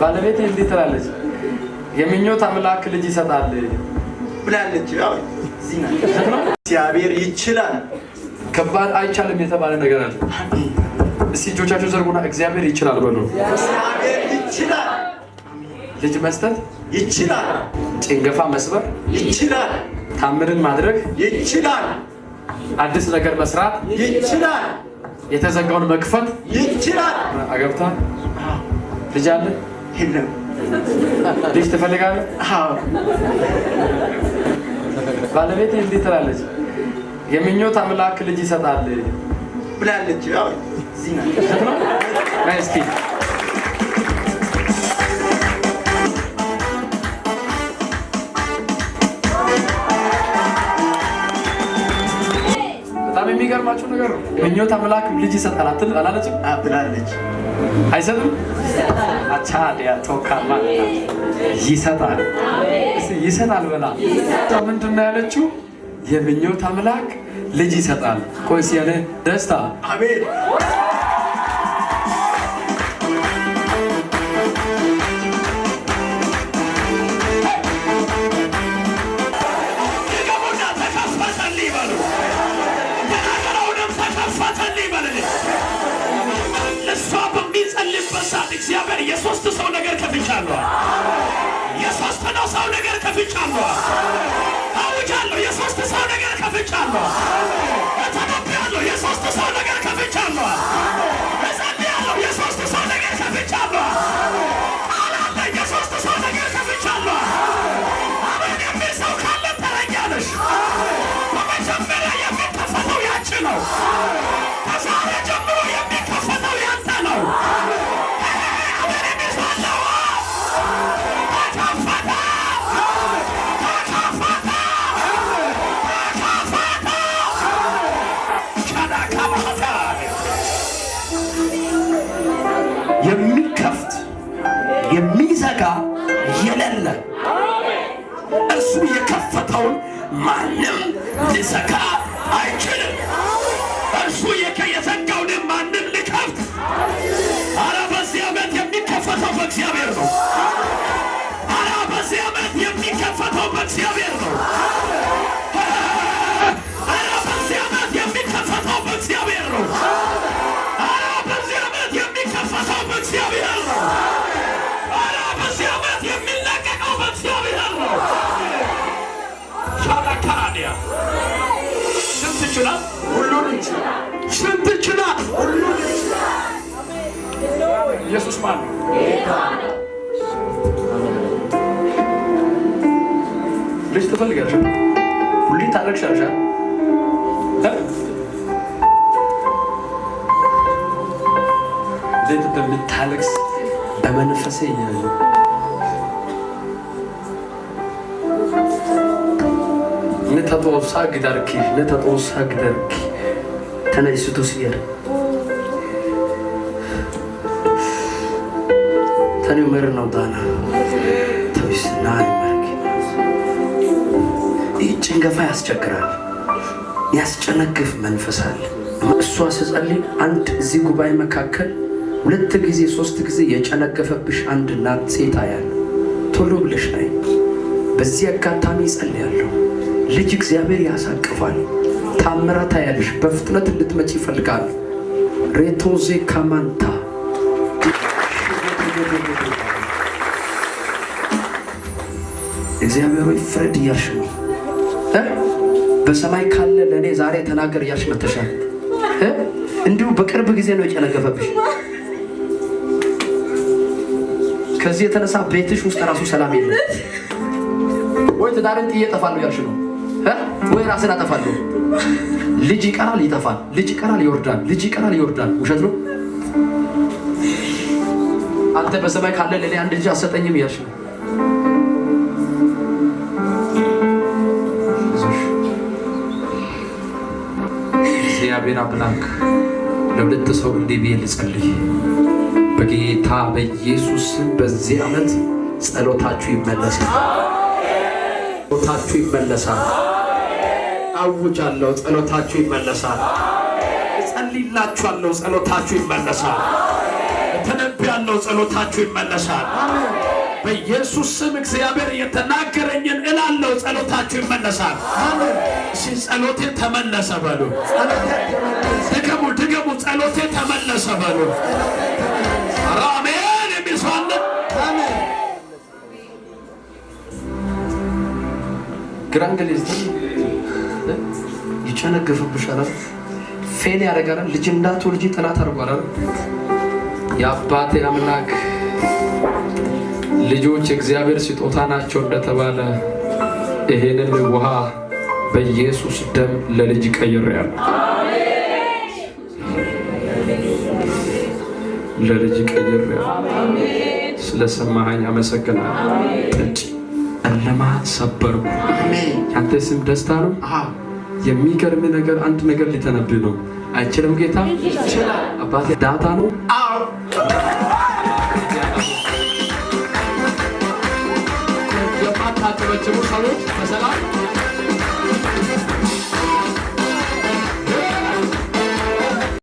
ባለቤቴ እንዴት ትላለች? የምኞት አምላክ ልጅ ይሰጣል ብላለች። ያው ዚና እግዚአብሔር ይችላል። ከባድ አይቻልም የተባለ ነገር አለ። እስቲ እጆቻችሁ ዘርጉና እግዚአብሔር ይችላል በሉ። እግዚአብሔር ይችላል። ልጅ መስጠት ይችላል። ጭንገፋ መስበር ይችላል። ታምርን ማድረግ ይችላል። አዲስ ነገር መስራት ይችላል። የተዘጋውን መክፈት ይችላል። አገብታ ልጅ አለ የለም ልጅ ትፈልጋለህ? አዎ። ባለቤቴ እንዴት ትላለች? የምኞት አምላክ ልጅ ይሰጣል ብላለች። ያው ዚና እስኪ በጣም የሚገርማችሁ ነገር ነው። የምኞት አምላክ ልጅ ይሰጣል አላለችም? ብላለች። አይሰጥም? አቻዲያ ቶካማ ይሰጣል። ይሰጣል በላ ምንድን ነው ያለችው? የምኞት አምላክ ልጅ ይሰጣል። ቆይስ ያለ ደስታ አሜን። እግዚአብሔር የሶስት ሰው ነገር ከፍቻለሁ። የሶስት ነው ሰው ነገር ከፍቻለሁ። አውጃለሁ የሶስት ሰው ነገር ከፍቻለሁ። እተነብያለሁ የሶስት ሰው ነገር ከፍቻለሁ። እጸልያለሁ የሶስት ሰው ነገር ከፍቻለሁ። አላለ የሶስት ሰው ነገር ከፍቻለሁ። አሜን የሚል ሰው ካለ ተረኛ ነሽ። በመጀመሪያ የሚከፈተው ያንቺ ነው። ከዛሬ ጀምሮ የሚከፈተው ያንተ ነው። የሚከፍት የሚዘጋ የሌለ እርሱ የከፈተውን ማንም ሊዘጋ አይችልም። እርሱ የዘጋውን ማንም ሊከፍት። ኧረ በዚህ ዓመት የሚከፈተው በእግዚአብሔር ነው። ኧረ በዚህ ዓመት የሚከፈተው በእግዚአብሔር ነው። ኧረ በዚህ ዓመት የሚከፈተው በእግዚአብሔር ነው። በእግዚአብሔር ነው። ኧረ በዚህ ዓመት የሚለቀቀው በእግዚአብሔር ነው። ሻላካዲያ ስንት ይችላል? ሁሉን ይችላል። ስንት ይችላል? ሁሉን ይችላል። ኢየሱስ ማን ነው? ልጅ ትፈልጋለሽ? ሁሌ ታለቅሻለሽ። እንዴት እንደምታለቅስ በመንፈሴ እያለ ነተጦሳ ግዳርኪ ተነይስቱ ሲያር ተኒው መርነው ዳና ተይስና ማርኪ ጭንገፋ ያስቸግራል። ያስጨነግፍ መንፈስ አለ። እሷ ስጸልይ አንድ እዚህ ጉባኤ መካከል 2 ጊዜ 3 ጊዜ የጨነገፈብሽ አንድ እናት ሴት አያለ ቶሎ ብለሽ ላይ በዚህ አጋጣሚ ጸልያለሁ። ልጅ እግዚአብሔር ያሳቅፋል። ታምራት አያለሽ። በፍጥነት እንድትመጪ ይፈልጋል። ሬቶዜ ካማንታ እግዚአብሔር ወይ ፍረድ እያልሽ ነው። በሰማይ ካለ ለእኔ ዛሬ ተናገር እያልሽ መተሻል። እንዲሁ በቅርብ ጊዜ ነው የጨነገፈብሽ። ከዚህ የተነሳ ቤትሽ ውስጥ ራሱ ሰላም የለም። ወይ ትዳርን ጥዬ እጠፋለሁ ያልሽ ነው፣ ወይ ራስን አጠፋለሁ። ልጅ ይቀራል ይጠፋል፣ ልጅ ይቀራል ይወርዳል፣ ልጅ ይቀራል ይወርዳል። ውሸት ነው። አንተ በሰማይ ካለ ለኔ አንድ ልጅ አሰጠኝም ያልሽ ነው። እግዚአብሔር አምላክ ለሁለት ሰው እንዲህ ብዬ ልጸልይ። በጌታ በኢየሱስ በዚህ ዓመት ጸሎታችሁ ይመለሳል። ጸሎታችሁ ይመለሳል። አውጃለሁ፣ ጸሎታችሁ ይመለሳል። እጸልይላችኋለሁ፣ ጸሎታችሁ ይመለሳል። ተነብያለሁ፣ ጸሎታችሁ ይመለሳል። በኢየሱስ ስም እግዚአብሔር የተናገረኝን እላለሁ፣ ጸሎታችሁ ይመለሳል። እሺ ጸሎቴ ተመለሰ በሉ። ድገሙ፣ ጸሎቴ ተመለሰ በሉ። አሜን የሚል ሰው አለ? ግራንገሌዝ ይጨነግፍብሻል፣ ፌል ያደርጋል። ልጅ እንዳትወልጂ ጠላት አድርጓል። የአባቴ አምላክ ልጆች እግዚአብሔር ስጦታ ናቸው እንደተባለ ይሄንን ውሃ በኢየሱስ ደም ለልጅ ቀይሬያለሁ። ለልጅ ቀይሬያለሁ። ስለሰማኸኝ አመሰግናለሁ። ጠጪ ጨለማ ሰበርኩ። አንተ ስም ደስታ ነው። የሚገርም ነገር አንድ ነገር ሊተነብይ ነው። አይችልም ጌታ ይችላል። አባቴ ዳታ ነው። የማታጨበጭቡ ሰዎች በሰላም